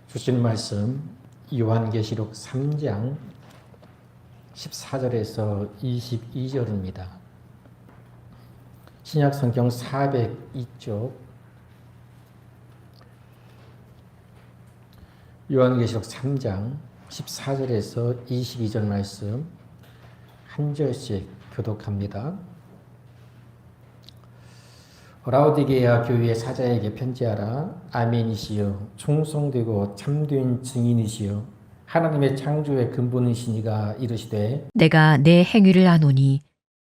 주신 말씀 요한계시록 3장 14절에서 22절입니다. 신약성경 402쪽 요한계시록 3장 14절에서 22절 말씀 한 절씩 교독합니다. 라오디게아 교회의 사자에게 편지하라. 아멘이시여, 충성되고 참된 증인이시여, 하나님의 창조의 근본이시니가 이르시되 내가 내 행위를 아노니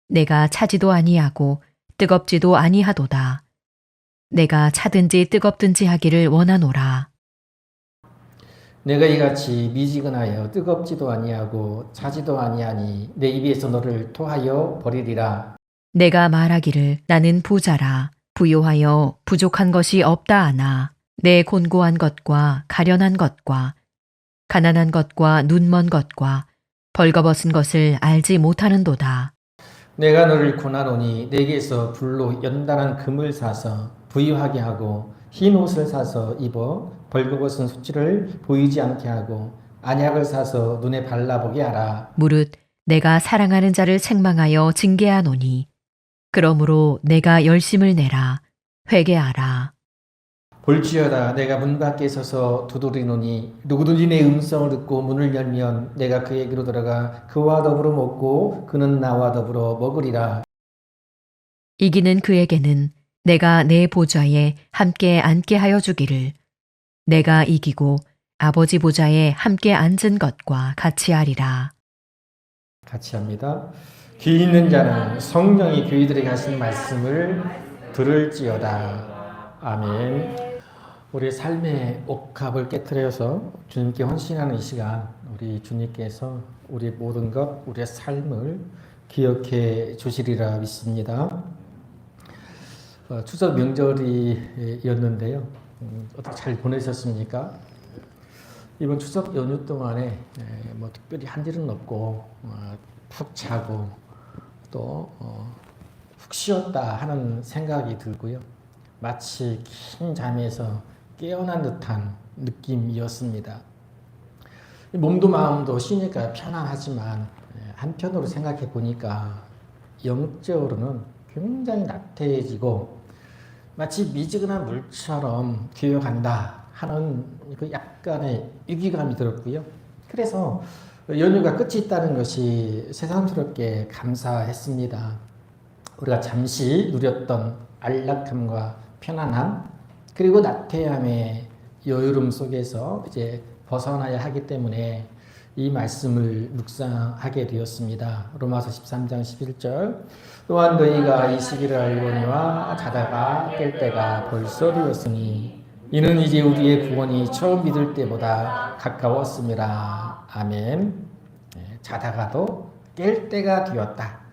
내가 차지도 아니하고 뜨겁지도 아니하도다. 내가 차든지 뜨겁든지 하기를 원하노라. 내가 이같이 미지근하여 뜨겁지도 아니하고 차지도 아니하니 내 입에서 너를 토하여 버리리라. 내가 말하기를 나는 부자라. 부요하여 부족한 것이 없다 하나 내 곤고한 것과 가련한 것과 가난한 것과 눈먼 것과 벌거벗은 것을 알지 못하는도다. 내가 너를 권하노니 내게서 불로 연단한 금을 사서 부유하게 하고 흰 옷을 사서 입어 벌거벗은 수치를 보이지 않게 하고 안약을 사서 눈에 발라보게 하라. 무릇 내가 사랑하는 자를 책망하여 징계하노니 그러므로 내가 열심을 내라. 회개하라. 볼지어다 내가 문 밖에 서서 두드리노니 누구든지 내 음성을 듣고 문을 열면 내가 그에게로 들어가 그와 더불어 먹고 그는 나와 더불어 먹으리라. 이기는 그에게는 내가 내 보좌에 함께 앉게 하여 주기를 내가 이기고 아버지 보좌에 함께 앉은 것과 같이 하리라. 같이 합니다. 귀 있는 자는 성령이 교회들에게 하신 말씀을 들을지어다. 아멘. 우리 삶의 옥합을 깨트려서 주님께 헌신하는 이 시간, 우리 주님께서 우리 모든 것, 우리의 삶을 기억해 주시리라 믿습니다. 추석 명절이었는데요. 어떻게 잘 보내셨습니까? 이번 추석 연휴 동안에 뭐 특별히 한 일은 없고 푹 자고 또 푹 쉬었다 하는 생각이 들고요. 마치 긴 잠에서 깨어난 듯한 느낌이었습니다. 몸도 마음도 쉬니까 편안하지만 한편으로 생각해 보니까 영적으로는 굉장히 나태해지고 마치 미지근한 물처럼 기어간다 하는 그 약간의 위기감이 들었고요. 그래서 연휴가 끝이 있다는 것이 새삼스럽게 감사했습니다. 우리가 잠시 누렸던 안락함과 편안함 그리고 나태함의 여유로움 속에서 이제 벗어나야 하기 때문에 이 말씀을 묵상하게 되었습니다. 로마서 13장 11절 또한 너희가 이 시기를 알거니와 자다가 깰 때가 벌써 되었으니 이는 이제 우리의 구원이 처음 믿을 때보다 가까웠음이라. 아멘. 자다가도 깰 때가 되었다.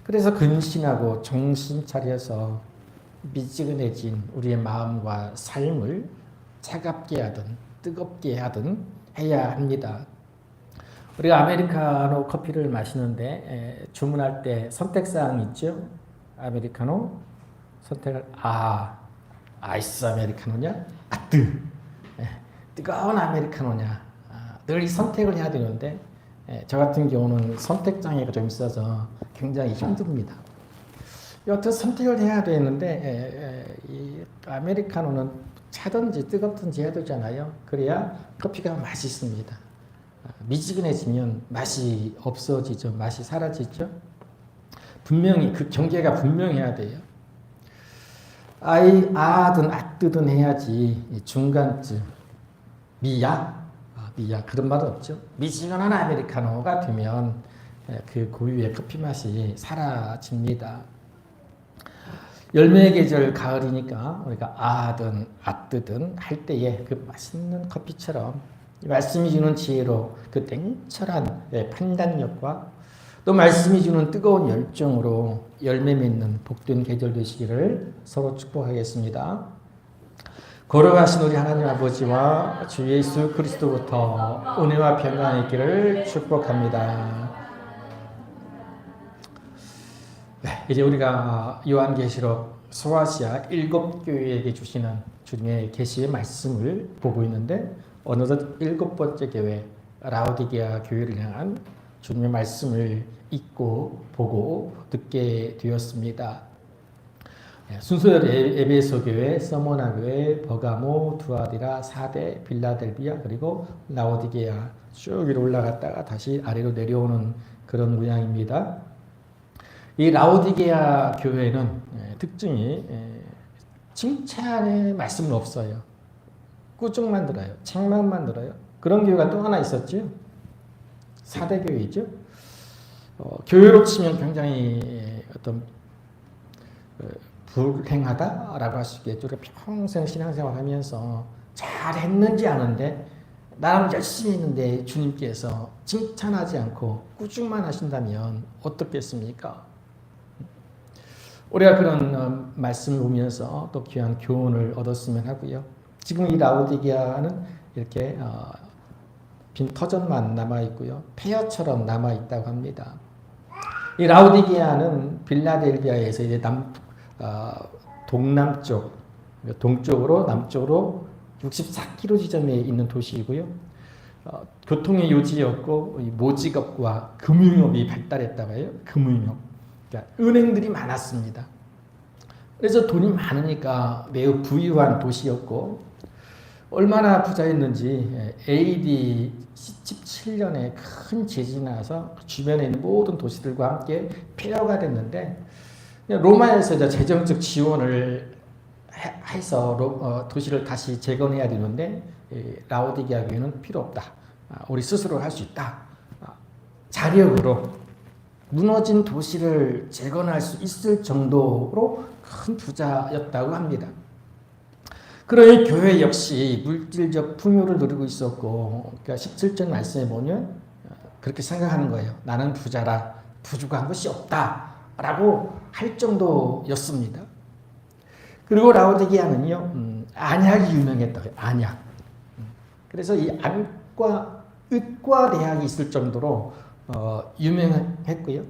그래서 근신하고 정신 차려서 미지근해진 우리의 마음과 삶을 차갑게 하든 뜨겁게 하든 해야 합니다. 우리가 아메리카노 커피를 마시는데 주문할 때 선택사항이 있죠. 아메리카노 선택을 아이스 아메리카노냐 뜨거운 아메리카노냐 늘 이 선택을 해야 되는데 저 같은 경우는 선택장애가 좀 있어서 굉장히 힘듭니다. 여튼 선택을 해야 되는데 이 아메리카노는 차든지 뜨겁든지 해야 되잖아요. 그래야 커피가 맛있습니다. 미지근해지면 맛이 없어지죠. 맛이 사라지죠. 분명히 그 경계가 분명해야 돼요. 아든 아뜨든 해야지 중간쯤 미야 그런 말은 없죠. 미지근한 아메리카노가 되면 그 고유의 커피 맛이 사라집니다. 열매의 계절 가을이니까 우리가 아든 아뜨든 할 때에 그 맛있는 커피처럼 말씀이 주는 지혜로 그 냉철한 판단력과 또 말씀이 주는 뜨거운 열정으로 열매 맺는 복된 계절 되시기를 서로 축복하겠습니다. 걸어가신 우리 하나님 아버지와 주 예수 그리스도부터 은혜와 평강이 있기를 축복합니다. 이제 우리가 요한계시록 소아시아 7교회에게 주시는 주님의 계시의 말씀을 보고 있는데 어느덧 7번째 교회 라오디게아 교회를 향한 주님의 말씀을 읽고 보고 듣게 되었습니다. 순서대로 에베소 교회, 서모나 교회, 버가모, 두아디라, 사데, 빌라델비아 그리고 라오디게아 쭉 위로 올라갔다가 다시 아래로 내려오는 그런 모양입니다. 이 라오디게아 교회는 특징이 칭찬의 말씀은 없어요. 꾸중만 들어요. 책망만 들어요. 그런 교회가 또 하나 있었죠. 사대 교회죠. 교회로 치면 굉장히 어떤 불행하다라고 할 수 있겠죠. 평생 신앙생활 하면서 잘했는지 아는데 나름 열심히 했는데 주님께서 칭찬하지 않고 꾸중만 하신다면 어떻겠습니까? 우리가 그런 말씀을 보면서 또 귀한 교훈을 얻었으면 하고요. 지금 이 라오디게아는 이렇게 빈 터전만 남아있고요. 폐허처럼 남아있다고 합니다. 이 라오디게아는 빌라델비아에서 이제 동남쪽, 동쪽으로 남쪽으로 64km 지점에 있는 도시이고요. 교통의 요지였고 모직업과 금융업이 발달했다고 해요. 금융업. 그러니까 은행들이 많았습니다. 그래서 돈이 많으니까 매우 부유한 도시였고 얼마나 부자였는지 AD 17년에 큰 지진이 나서 주변에 있는 모든 도시들과 함께 폐허가 됐는데 로마에서 이제 재정적 지원을 해서 도시를 다시 재건해야 되는데 라오디게아 교회는 필요 없다. 우리 스스로 할 수 있다. 자력으로 무너진 도시를 재건할 수 있을 정도로 큰 부자였다고 합니다. 그러니 교회 역시 물질적 풍요를 누리고 있었고, 그러니까 17절 말씀에 보면 그렇게 생각하는 거예요. 나는 부자라 부족한 것이 없다라고 할 정도였습니다. 그리고 라오디게아는요, 안약이 유명했다고요. 안약. 그래서 이 안과 의과 대학이 있을 정도로 유명했고요.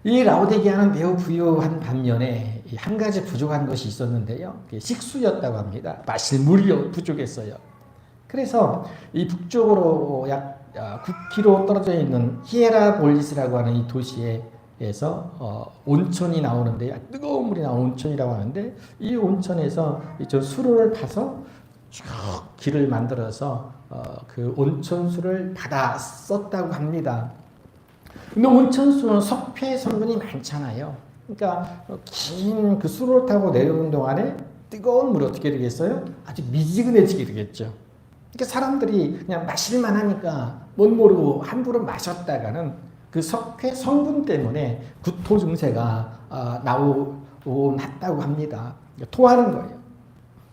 이 라오디게아는 매우 부유한 반면에 한 가지 부족한 것이 있었는데요. 식수였다고 합니다. 마실 물이 부족했어요. 그래서 이 북쪽으로 약 9km 떨어져 있는 히에라볼리스라고 하는 이 도시에서 온천이 나오는데 뜨거운 물이 나오는 온천이라고 하는데 이 온천에서 저 수로를 타서 쭉 길을 만들어서 그 온천수를 받아 썼다고 합니다. 근데 온천수는 석회 성분이 많잖아요. 그러니까 긴 그 수로를 타고 내려오는 동안에 뜨거운 물이 어떻게 되겠어요? 아주 미지근해지게 되겠죠. 그러니까 사람들이 그냥 마실만 하니까 못 모르고 함부로 마셨다가는 그 석회 성분 때문에 구토 증세가 나온다고 합니다. 토하는 거예요.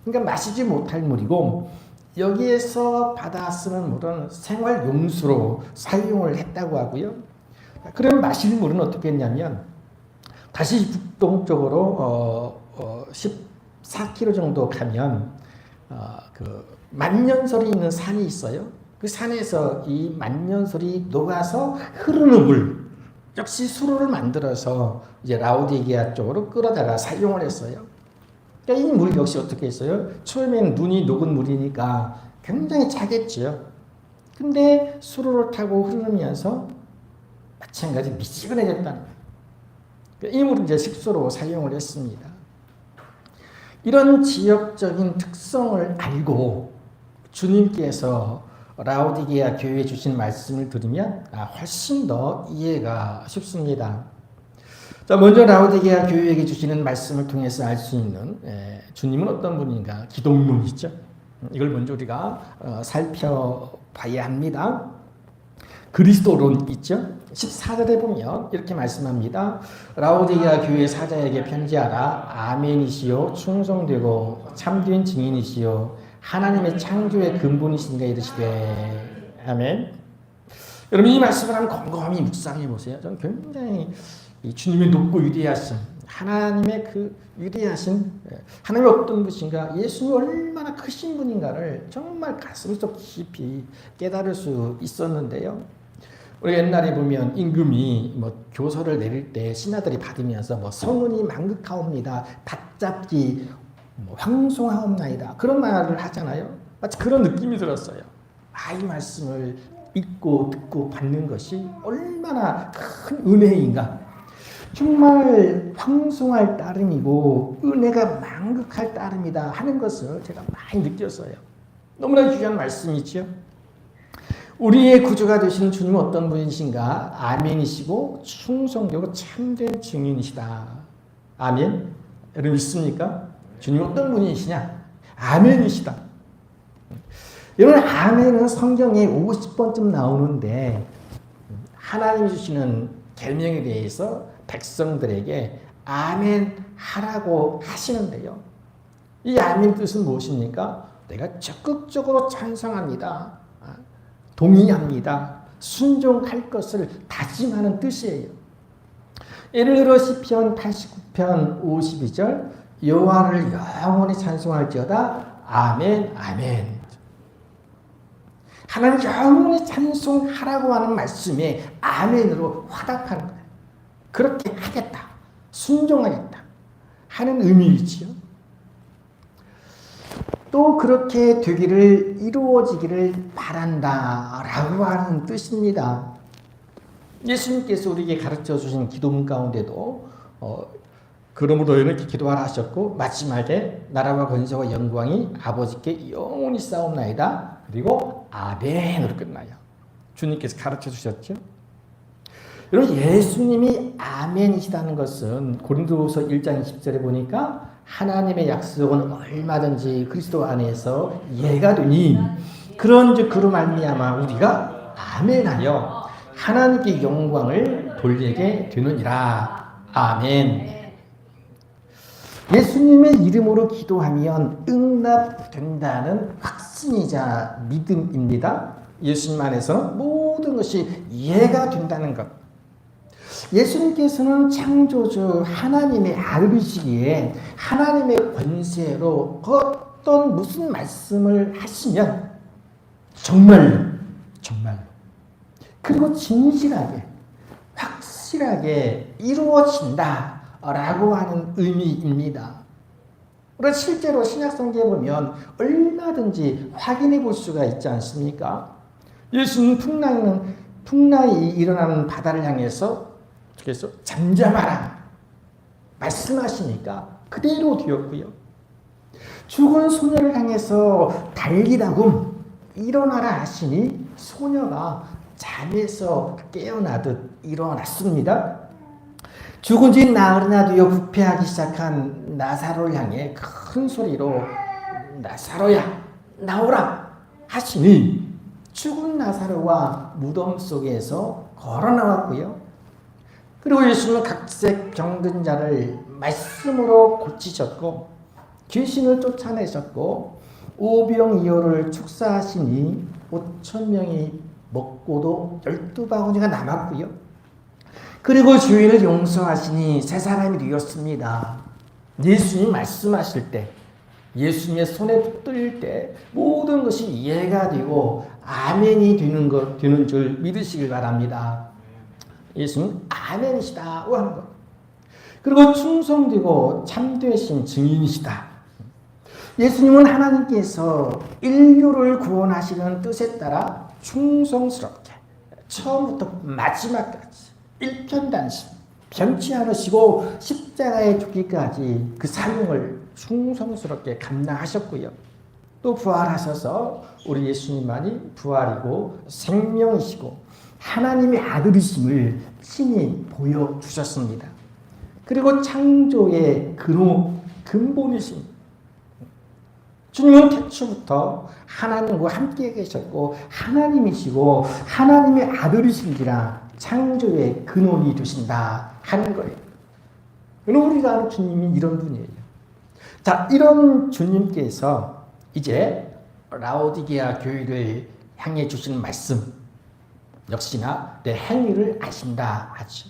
그러니까 마시지 못할 물이고 여기에서 받아 쓰는 물은 생활 용수로 사용을 했다고 하고요. 그럼 마실 물은 어떻게 했냐면 다시 북동쪽으로 14km 정도 가면 그 만년설이 있는 산이 있어요. 그 산에서 이 만년설이 녹아서 흐르는 물 역시 수로를 만들어서 이제 라오디게아 쪽으로 끌어다가 사용을 했어요. 그러니까 이 물 역시 어떻게 했어요? 처음엔 눈이 녹은 물이니까 굉장히 차겠죠. 근데 수로를 타고 흐르면서 마찬가지 미지근해졌다는 거예요. 그러니까 이 물은 이제 식수로 사용을 했습니다. 이런 지역적인 특성을 알고 주님께서 라오디게아 교회에 주신 말씀을 들으면 훨씬 더 이해가 쉽습니다. 자, 먼저 라오디게아 교회에게 주시는 말씀을 통해서 알 수 있는 주님은 어떤 분인가? 기독론이죠. 이걸 먼저 우리가 살펴봐야 합니다. 그리스도론 있죠. 14절에 보면 이렇게 말씀합니다. 라오디게아 교회 사자에게 편지하라. 아멘이시요 충성되고 참된 증인이시요 하나님의 창조의 근본이신가 이르시되 아멘. 여러분 이 말씀을 한번 곰곰이 묵상해 보세요. 저는 굉장히 이 주님의 높고 위대하신 하나님의 그 위대하신 하나님이 어떤 분이신가, 예수님이 얼마나 크신 분인가를 정말 가슴속 깊이 깨달을 수 있었는데요. 우리 옛날에 보면 임금이 뭐 교서를 내릴 때 신하들이 받으면서 뭐 성은이 망극하옵니다. 받잡기 뭐 황송하옵나이다. 그런 말을 하잖아요. 마치 그런 느낌이 들었어요. 이 말씀을 읽고 듣고 받는 것이 얼마나 큰 은혜인가. 정말 황송할 따름이고 은혜가 망극할 따름이다 하는 것을 제가 많이 느꼈어요. 너무나 중요한 말씀이죠. 우리의 구주가 되시는 주님은 어떤 분이신가? 아멘이시고 충성되고 참된 증인이시다. 아멘? 여러분 믿습니까? 주님 어떤 분이시냐? 아멘이시다. 여러분 아멘은 성경에 50번쯤 나오는데 하나님이 주시는 계명에 대해서 백성들에게 아멘 하라고 하시는데요. 이 아멘 뜻은 무엇입니까? 내가 적극적으로 찬성합니다. 동의합니다. 순종할 것을 다짐하는 뜻이에요. 예를 들어 시편 89편 52절 여호와를 영원히 찬송할지어다. 아멘 아멘. 하나님 영원히 찬송하라고 하는 말씀에 아멘으로 화답하는 거예요. 그렇게 하겠다. 순종하겠다. 하는 의미이지요. 또 그렇게 되기를 이루어지기를 바란다 라고 하는 뜻입니다. 예수님께서 우리에게 가르쳐 주신 기도문 가운데도 그러므로 이렇게 기도하라 하셨고 마지막에 나라와 권세와 영광이 아버지께 영원히 싸움나이다. 그리고 아멘으로 끝나요. 주님께서 가르쳐 주셨죠. 여러분 예수님이 아멘이시다는 것은 고린도후서 1장 20절에 보니까 하나님의 약속은 얼마든지 그리스도 안에서 예가 되니 그런즉 그로 말미암아 우리가 아멘하여 하나님께 영광을 돌리게 되느니라. 아멘. 예수님의 이름으로 기도하면 응답된다는 확신이자 믿음입니다. 예수님 안에서는 모든 것이 예가 된다는 것. 예수님께서는 창조주 하나님의 아들이시기에 하나님의 권세로 어떤 무슨 말씀을 하시면 정말로 그리고 진실하게 확실하게 이루어진다 라고 하는 의미입니다. 그래서 실제로 신약성경에 보면 얼마든지 확인해 볼 수가 있지 않습니까? 예수는 풍랑이 일어나는 바다를 향해서 그래서 잠잠하라 말씀하시니까 그대로 되었고요. 죽은 소녀를 향해서 달리라고 일어나라 하시니 소녀가 잠에서 깨어나듯 일어났습니다. 죽은 지 나흘이나 되어 부패하기 시작한 나사로를 향해 큰 소리로 나사로야 나오라 하시니 죽은 나사로와 무덤 속에서 걸어 나왔고요. 그리고 예수님은 각색 병든 자를 말씀으로 고치셨고 귀신을 쫓아내셨고 오병이어를 축사하시니 5,000명이 먹고도 12바구니가 남았고요. 그리고 주인을 용서하시니 새 사람이 되었습니다. 예수님 말씀하실 때 예수님의 손에 붙들 때 모든 것이 이해가 되고 아멘이 되는 줄 믿으시길 바랍니다. 예수님 아멘이시다고 하는 것. 그리고 충성되고 참되신 증인이시다. 예수님은 하나님께서 인류를 구원하시는 뜻에 따라 충성스럽게 처음부터 마지막까지 일편단심 변치 않으시고 십자가에 죽기까지 그 사명을 충성스럽게 감당하셨고요. 또 부활하셔서 우리 예수님만이 부활이고 생명이시고 하나님의 아들이심을 친히 보여주셨습니다. 그리고 창조의 근본이십니다. 주님은 태초부터 하나님과 함께 계셨고 하나님이시고 하나님의 아들이신지라 창조의 근원이 되신다 하는 거예요. 그럼 우리가 아는 주님이 이런 분이에요. 자, 이런 주님께서 이제 라오디게아 교회를 향해 주시는 말씀 역시나 내 행위를 아신다 하죠.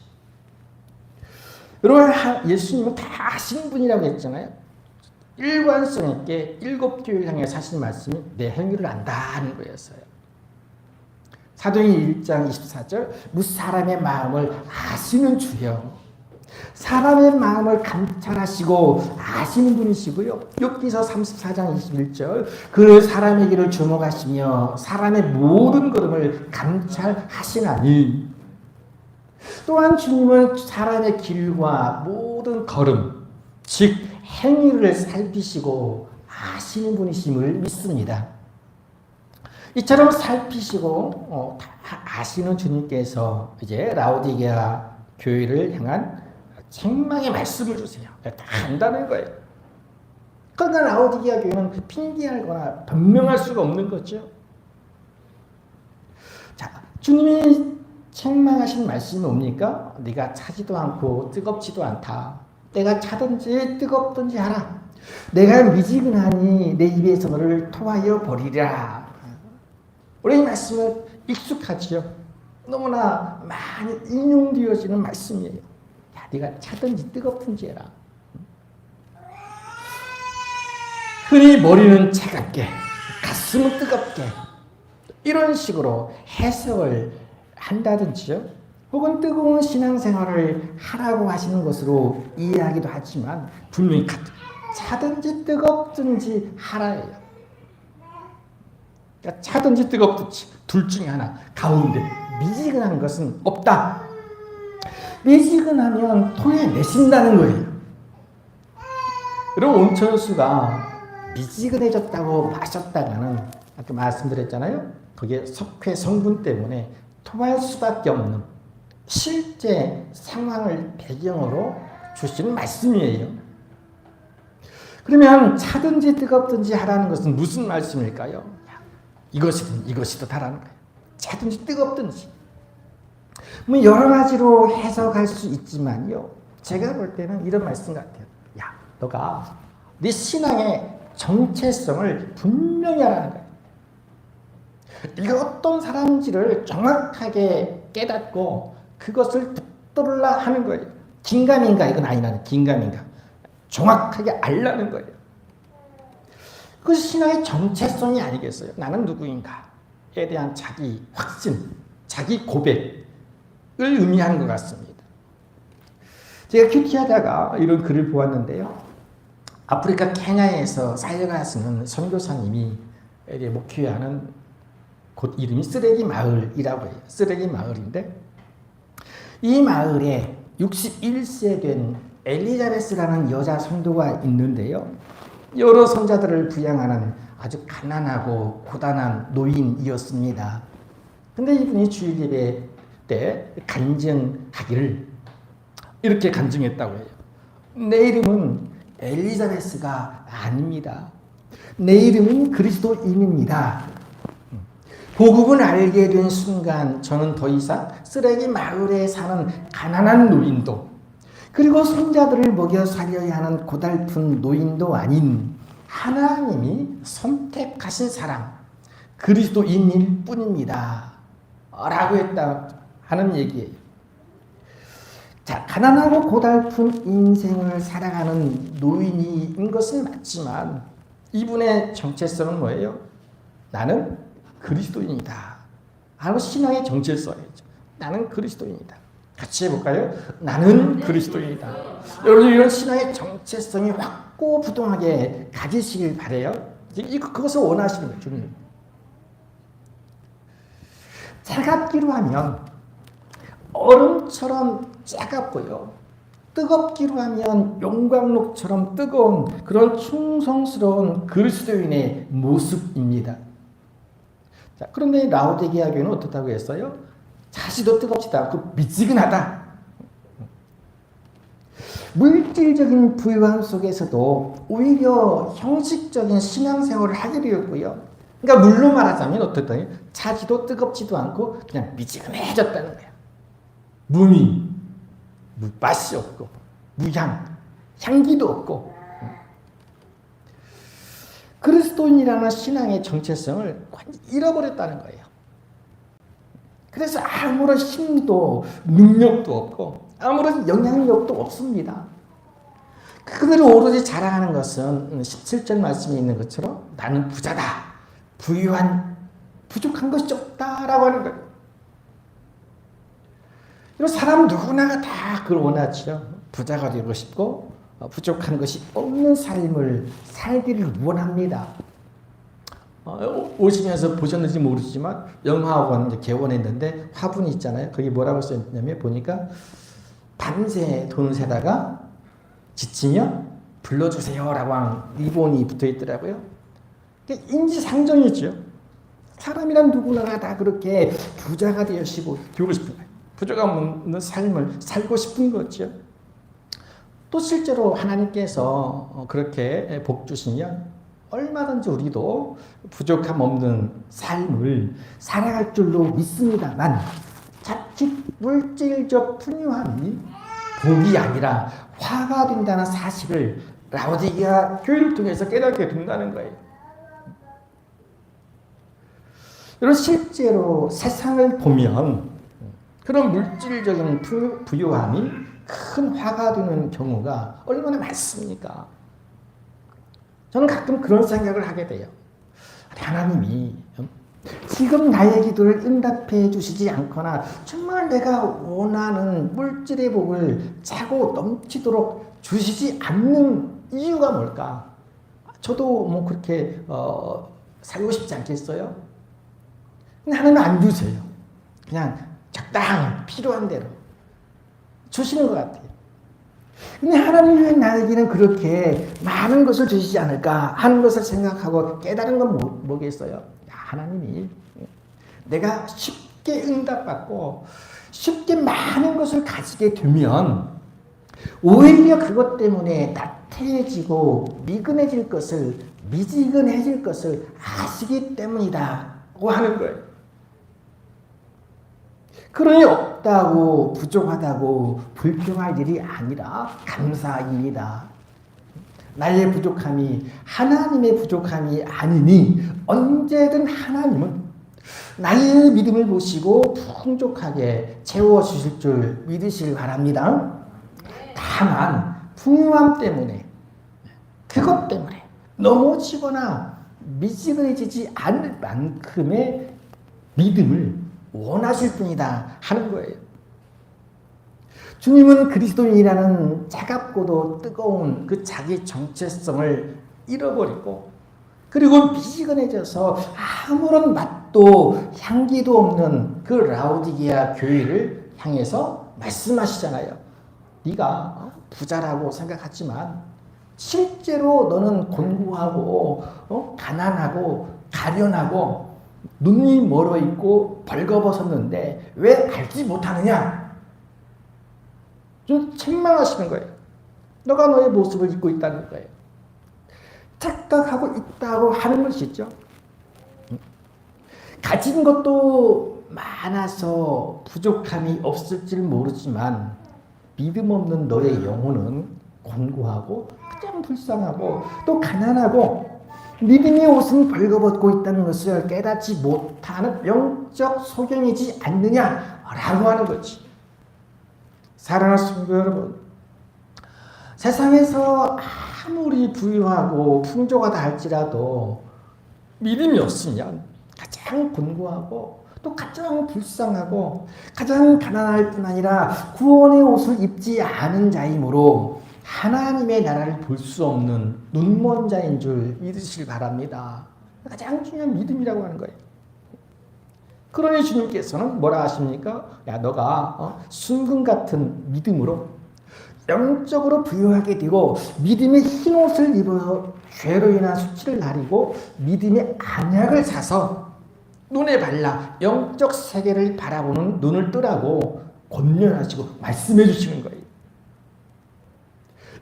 여러분 예수님은 다 아시는 분이라고 했잖아요. 일관성 있게 7 교회를 향해 사신 말씀이 내 행위를 안다 하는 거였어요. 사도행전 1장 24절 무사람의 마음을 아시는 주여. 사람의 마음을 감찰하시고 아시는 분이시고요. 욥기서 34장 21절 그 사람의 길을 주목하시며 사람의 모든 걸음을 감찰하시나니. 또한 주님은 사람의 길과 모든 걸음, 즉 행위를 살피시고 아시는 분이심을 믿습니다. 이처럼 살피시고 다 아시는 주님께서 이제 라오디게아 교회를 향한 책망의 말씀을 주세요. 다 안다는 거예요. 그러니까 라오디게아 교회는 핑계하거나 변명할 수가 없는 거죠. 자, 주님이 책망하신 말씀이 뭡니까? 네가 차지도 않고 뜨겁지도 않다. 내가 차든지 뜨겁든지 하라. 내가 미지근하니 내 입에서 너를 토하여 버리라. 우리 이 말씀은 익숙하지요. 너무나 많이 인용되어지는 말씀이에요. 야, 네가 차든지 뜨겁든지 해라. 흔히 머리는 차갑게, 가슴은 뜨겁게 이런 식으로 해석을 한다든지요. 혹은 뜨거운 신앙생활을 하라고 하시는 것으로 이해하기도 하지만 분명히 차든지 뜨겁든지 하라예요. 그러니까 차든지 뜨겁든지 둘 중에 하나. 가운데 미지근한 것은 없다. 미지근하면 토해내신다는 거예요. 여러분 온천수가 미지근해졌다고 마셨다가는 아까 말씀드렸잖아요. 거기에 석회 성분 때문에 토할 수밖에 없는 실제 상황을 배경으로 주시는 말씀이에요. 그러면 차든지 뜨겁든지 하라는 것은 무슨 말씀일까요? 이것이든 이것이든 하라는 거예요. 차든지 뜨겁든지. 뭐 여러 가지로 해석할 수 있지만요. 제가 볼 때는 이런 말씀 같아요. 야, 너가 네 신앙의 정체성을 분명히 하라는 거예요. 네가 어떤 사람인지를 정확하게 깨닫고 그것을 붙들라 하는 거예요. 긴가민가 이건 아니라는 긴가민가. 정확하게 알라는 거예요. 그것이 신앙의 정체성이 아니겠어요? 나는 누구인가에 대한 자기 확신, 자기 고백을 의미하는 것 같습니다. 제가 큐티하다가 이런 글을 보았는데요. 아프리카 케냐에서 사역하시는 선교사님이 목회하는 곳 이름이 쓰레기 마을이라고 해요. 쓰레기 마을인데 이 마을에 61세 된 엘리자베스라는 여자 성도가 있는데요. 여러 손자들을 부양하는 아주 가난하고 고단한 노인이었습니다. 근데 이분이 주일 예배 때 간증하기를 이렇게 간증했다고 해요. 내 이름은 엘리자베스가 아닙니다. 내 이름은 그리스도인입니다. 복음을 알게 된 순간 저는 더 이상 쓰레기 마을에 사는 가난한 노인도 그리고 손자들을 먹여 살려야 하는 고달픈 노인도 아닌 하나님이 선택하신 사람 그리스도인일 뿐입니다. 라고 했다 하는 얘기예요. 자, 가난하고 고달픈 인생을 살아가는 노인인 것은 맞지만 이분의 정체성은 뭐예요? 나는 그리스도인이다. 하고 신앙의 정체성이죠. 나는 그리스도인이다. 같이 해볼까요? 나는 그리스도인이다. 여러분 이런 신앙의 정체성이 확고부동하게 가지시길 바래요. 그것을 원하시는 거예요. 주님. 차갑기로 하면 얼음처럼 차갑고요. 뜨겁기로 하면 용광록처럼 뜨거운 그런 충성스러운 그리스도인의 모습입니다. 자, 그런데 라오디게아 교회는 어떻다고 했어요? 자시도 뜨겁지도 않고 미지근하다. 물질적인 부유함 속에서도 오히려 형식적인 신앙생활을 하게 되었고요. 그러니까 물로 말하자면 어떻다? 차지도 뜨겁지도 않고 그냥 미지근해졌다는 거예요. 무미, 맛이 없고 무향, 향기도 없고 그리스도인이라는 신앙의 정체성을 완전히 잃어버렸다는 거예요. 그래서 아무런 힘도 능력도 없고 아무런 영향력도 없습니다. 그들을 오로지 자랑하는 것은 17절 말씀에 있는 것처럼 나는 부자다. 부유한 부족한 것이 없다라고 하는 거예요. 이런 사람 누구나가 다 그걸 원하죠. 부자가 되고 싶고 부족한 것이 없는 삶을 살기를 원합니다. 오시면서 보셨는지 모르지만 영화학원 이제 개원했는데 화분이 있잖아요. 거기 뭐라고 써있냐면 보니까 밤새 돈을 세다가 지치면 불러주세요라고 하는 리본이 붙어 있더라고요. 인지상정이죠. 사람이란 누구나가 다 그렇게 부자가 되고 싶은 거예요. 부족함 없는 삶을 살고 싶은 거죠. 또 실제로 하나님께서 그렇게 복 주시면 얼마든지 우리도 부족함 없는 삶을 살아갈 줄로 믿습니다만 자칫 물질적 풍요함이 복이 아니라 화가 된다는 사실을 라오디게아 교회를 통해서 깨닫게 된다는 거예요. 여러분 실제로 세상을 보면 그런 물질적인 부유함이 큰 화가 되는 경우가 얼마나 많습니까? 저는 가끔 그런 생각을 하게 돼요. 하나님이 지금 나의 기도를 응답해 주시지 않거나 정말 내가 원하는 물질의 복을 차고 넘치도록 주시지 않는 이유가 뭘까? 저도 뭐 그렇게 살고 싶지 않겠어요? 근데 하나님은 안 주세요. 그냥 적당히 필요한 대로 주시는 것 같아요. 근데 하나님이 왜 나에게는 그렇게 많은 것을 주시지 않을까 하는 것을 생각하고 깨달은 건 뭐겠어요? 하나님이 내가 쉽게 응답받고 쉽게 많은 것을 가지게 되면 오히려 그것 때문에 나태해지고 미지근해질 것을 아시기 때문이다고 하는 거예요. 그러니 없다고 부족하다고 불평할 일이 아니라 감사할 일이다. 나의 부족함이 하나님의 부족함이 아니니 언제든 하나님은 나의 믿음을 보시고 풍족하게 채워주실 줄 믿으시길 바랍니다. 다만 풍요함 때문에 그것 때문에 넘어지거나 미지근해지지 않을 만큼의 믿음을 원하실 뿐이다 하는 거예요. 주님은 그리스도인이라는 차갑고도 뜨거운 그 자기 정체성을 잃어버리고 그리고 미지근해져서 아무런 맛도 향기도 없는 그 라오디게아 교회를 향해서 말씀하시잖아요. 네가 부자라고 생각하지만 실제로 너는 곤고하고 가난하고 가련하고 눈이 멀어 있고 벌거벗었는데 왜 알지 못하느냐? 좀 책망하시는 거예요. 너가 너의 모습을 잊고 있다는 거예요. 착각하고 있다고 하는 것이죠. 가진 것도 많아서 부족함이 없을지 모르지만 믿음 없는 너의 영혼은 곤고하고 가장 불쌍하고 또 가난하고 믿음의 옷은 벌거벗고 있다는 것을 깨닫지 못하는 영적 소경이지 않느냐라고 하는 거지. 사랑하는 성도 여러분, 세상에서 아무리 부유하고 풍족하다 할지라도 믿음이 없으면 가장 곤고하고 또 가장 불쌍하고 가장 가난할 뿐 아니라 구원의 옷을 입지 않은 자이므로 하나님의 나라를 볼 수 없는 눈먼 자인 줄 믿으시길 바랍니다. 가장 중요한 믿음이라고 하는 거예요. 그러니 주님께서는 뭐라 하십니까? 야, 너가 순금 같은 믿음으로 영적으로 부유하게 되고 믿음의 흰 옷을 입어 죄로 인한 수치를 가리고 믿음의 안약을 사서 눈에 발라 영적 세계를 바라보는 눈을 뜨라고 권면하시고 말씀해 주시는 거예요.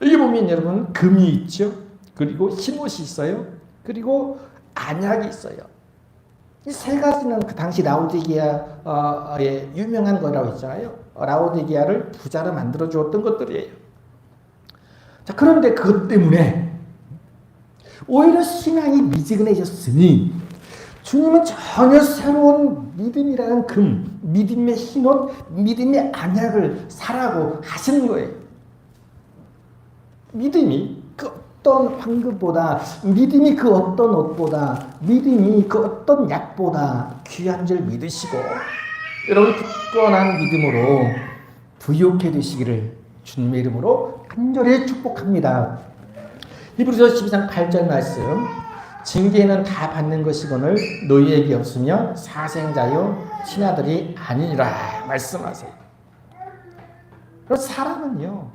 여기 보면 여러분 금이 있죠. 그리고 흰옷이 있어요. 그리고 안약이 있어요. 이 세 가지는 그 당시 라오디게아의 유명한 거라고 했잖아요. 라오디게아를 부자로 만들어 주었던 것들이에요. 자, 그런데 그것 때문에 오히려 신앙이 미지근해졌으니 주님은 전혀 새로운 믿음이라는 금, 믿음의 흰옷, 믿음의 안약을 사라고 하시는 거예요. 믿음이 그 어떤 황금보다, 믿음이 그 어떤 옷보다, 믿음이 그 어떤 약보다 귀한 줄 믿으시고 여러분 굳건한 믿음으로 부욕해 되시기를 주님의 이름으로 간절히 축복합니다. 히브리서 12장 8절 말씀, 징계는 다 받는 것이거늘 너희에게 없으며 사생자요 친아들이 아니니라 말씀하세요. 그래서 사람은요,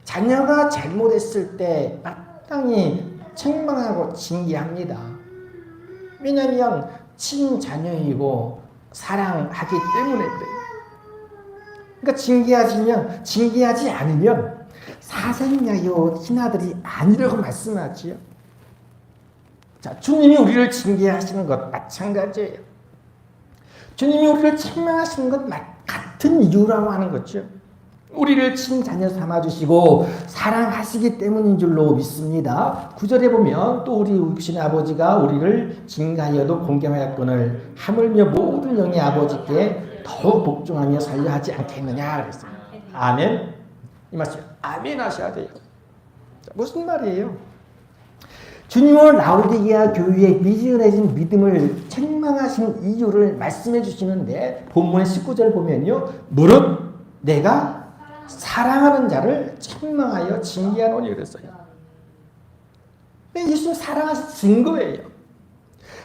자녀가 잘못했을 때 마땅히 책망하고 징계합니다. 왜냐하면 친자녀이고 사랑하기 때문에 그래요. 그러니까 징계하지 않으면 사생자요 친아들이 아니라고 말씀하지요. 자, 주님이 우리를 징계하시는 것 마찬가지예요. 주님이 우리를 책망하시는 것 같은 이유라고 하는 거죠. 우리를 친자녀 삼아주시고 사랑하시기 때문인 줄로 믿습니다. 9절에 보면 또 우리 육신의 아버지가 우리를 징계하여도 공경하였거늘 하물며 모든 영의 아버지께 더욱 복종하며 살려 하지 않겠느냐 그랬어요. 아멘. 이 말씀 아멘 하셔야 돼요. 자, 무슨 말이에요? 주님은 라오디게아 교회의 미지근해진 믿음을 책망하신 이유를 말씀해 주시는데 본문의 19절 보면요. 무릇 내가 사랑하는 자를 책망하여 징계하노니 그랬어요. 예수님 사랑하신 증거예요.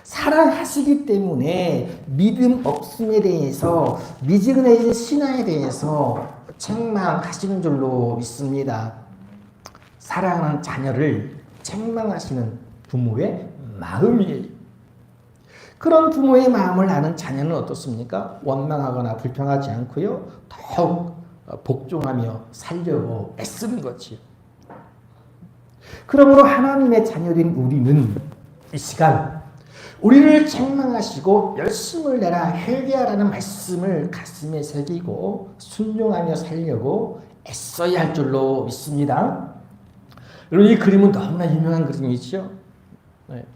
사랑하시기 때문에 믿음 없음에 대해서 미지근해진 신앙에 대해서 책망하시는 줄로 믿습니다. 사랑하는 자녀를 책망하시는 부모의 마음이에요. 그런 부모의 마음을 아는 자녀는 어떻습니까? 원망하거나 불평하지 않고요. 더욱 복종하며 살려고 애쓰는 거지요. 그러므로 하나님의 자녀된 우리는 이 시간 우리를 책망하시고 열심을 내라 회개하라는 말씀을 가슴에 새기고 순종하며 살려고 애써야 할 줄로 믿습니다. 여러분, 이 그림은 너무나 유명한 그림이죠.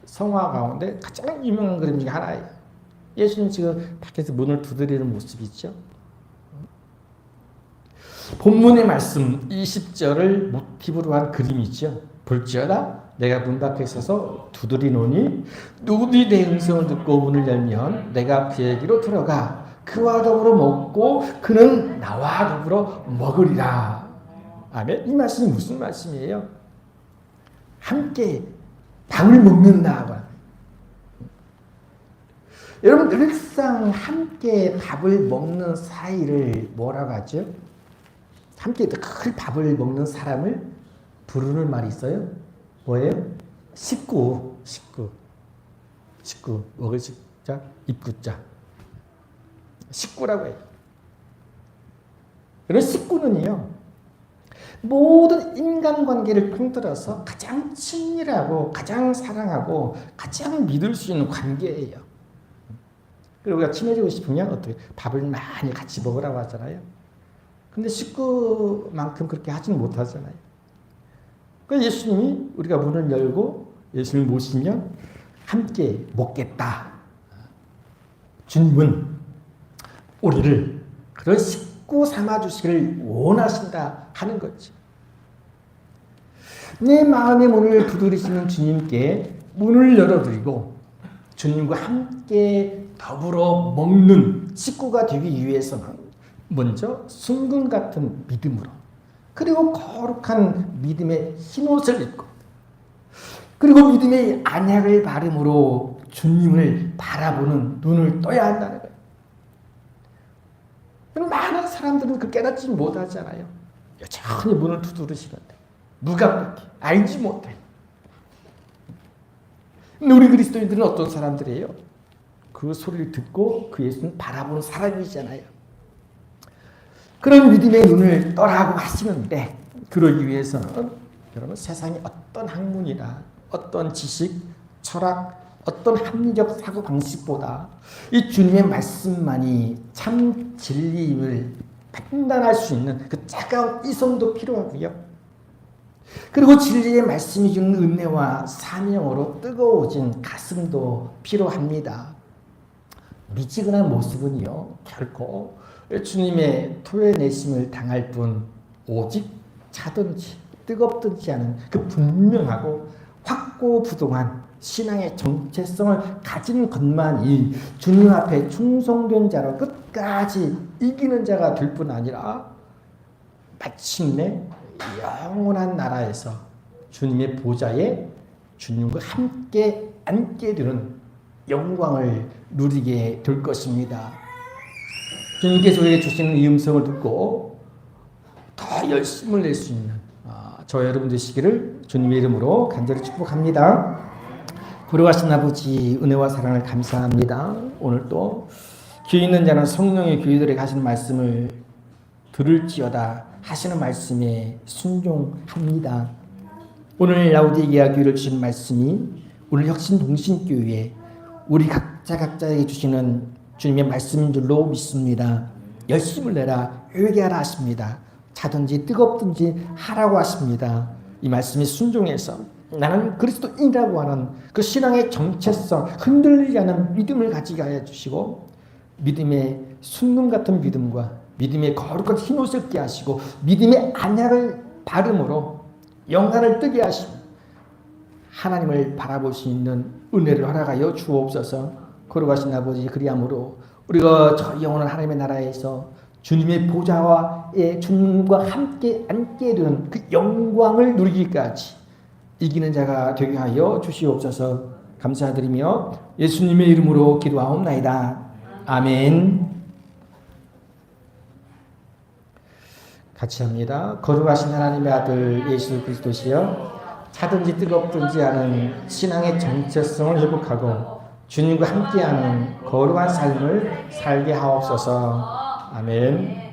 성화 가운데 가장 유명한 그림 중에 하나예요. 예수님 지금 밖에서 문을 두드리는 모습이죠. 본문의 말씀 20절을 모티브로 한 그림이죠. 볼지어다 내가 문 밖에 서서 두드리노니 누구든지 내 음성을 듣고 문을 열면 내가 그에게로 들어가 그와 더불어 먹고 그는 나와 더불어 먹으리라. 아멘. 이 말씀이 무슨 말씀이에요? 함께 밥을 먹는다. 여러분, 늘상 함께 밥을 먹는 사이를 뭐라고 하죠? 함께 늘 밥을 먹는 사람을 부르는 말이 있어요. 뭐예요? 식구. 먹을 식자, 입구자. 식구라고 해요. 그런 식구는요, 모든 인간관계를 통틀어서 가장 친밀하고 가장 사랑하고 가장 믿을 수 있는 관계예요. 그리고 우리가 친해지고 싶으면 어떻게 밥을 많이 같이 먹으라고 하잖아요. 근데 식구만큼 그렇게 하지는 못하잖아요. 그래서 예수님이 우리가 문을 열고 예수님을 모시면 함께 먹겠다. 주님은 우리를 그런 식구 삼아주시기를 원하신다 하는 거지. 내 마음의 문을 두드리시는 주님께 문을 열어드리고 주님과 함께 더불어 먹는 식구가 되기 위해서는 먼저 순금 같은 믿음으로, 그리고 거룩한 믿음의 흰옷을 입고, 그리고 믿음의 안약을 바름으로 주님을 바라보는 눈을 떠야 한다는 거예요. 많은 사람들은 그 깨닫지 못하잖아요. 여전히 문을 두드리시는데 무감각해, 알지 못해. 근데 우리 그리스도인들은 어떤 사람들이에요? 그 소리를 듣고 그 예수는 바라보는 사람이잖아요. 그런 믿음의 눈을 떠라고 하시는데, 그러기 위해서는 여러분 세상의 어떤 학문이나 어떤 지식, 철학, 어떤 합리적 사고 방식보다 이 주님의 말씀만이 참 진리임을 판단할 수 있는 그 차가운 이성도 필요하고요. 그리고 진리의 말씀이 주는 은혜와 사명으로 뜨거워진 가슴도 필요합니다. 미지근한 모습은요, 결코 주님의 토해내심을 당할 뿐 오직 차든지 뜨겁든지 않은 그 분명하고 확고부동한 신앙의 정체성을 가진 것만이 주님 앞에 충성된 자로 끝까지 이기는 자가 될 뿐 아니라 마침내 영원한 나라에서 주님의 보좌에 주님과 함께 앉게 되는 영광을 누리게 될 것입니다. 주님께서 우리에게 주시는 이 음성을 듣고 더 열심을 낼 수 있는 저 여러분 되시기를 주님의 이름으로 간절히 축복합니다. 부러워하신 아버지 은혜와 사랑을 감사합니다. 오늘 또 귀 있는 자는 성령의 교회들에게 하시는 말씀을 들을지어다 하시는 말씀에 순종합니다. 오늘 라우디게아 교회를 주신 말씀이 오늘 혁신동신교회 우리 각자에게 주시는 주님의 말씀인 줄로 믿습니다. 열심을 내라 회개하라 하십니다. 차든지 뜨겁든지 하라고 하십니다. 이 말씀이 순종해서 나는 그리스도인이라고 하는 그 신앙의 정체성 흔들리지 않은 믿음을 가지게 하여 주시고 믿음의 순금 같은 믿음과 믿음의 거룩한 흰옷을 띠 하시고 믿음의 안약을 바름으로 영광을 뜨게 하시고 하나님을 바라볼 수 있는 은혜를 허락하여 주옵소서. 거룩하신 아버지 그리함으로 우리가 저 영원한 하나님의 나라에서 주님의 보좌와의 주님과 함께 앉게 되는 그 영광을 누리기까지 이기는 자가 되게 하여 주시옵소서. 감사드리며 예수님의 이름으로 기도하옵나이다. 아멘. 같이 합니다. 거룩하신 하나님의 아들 예수 그리스도시여 차든지 뜨겁든지 하는 신앙의 정체성을 회복하고 주님과 함께하는 거룩한 삶을 살게 하옵소서. 아멘.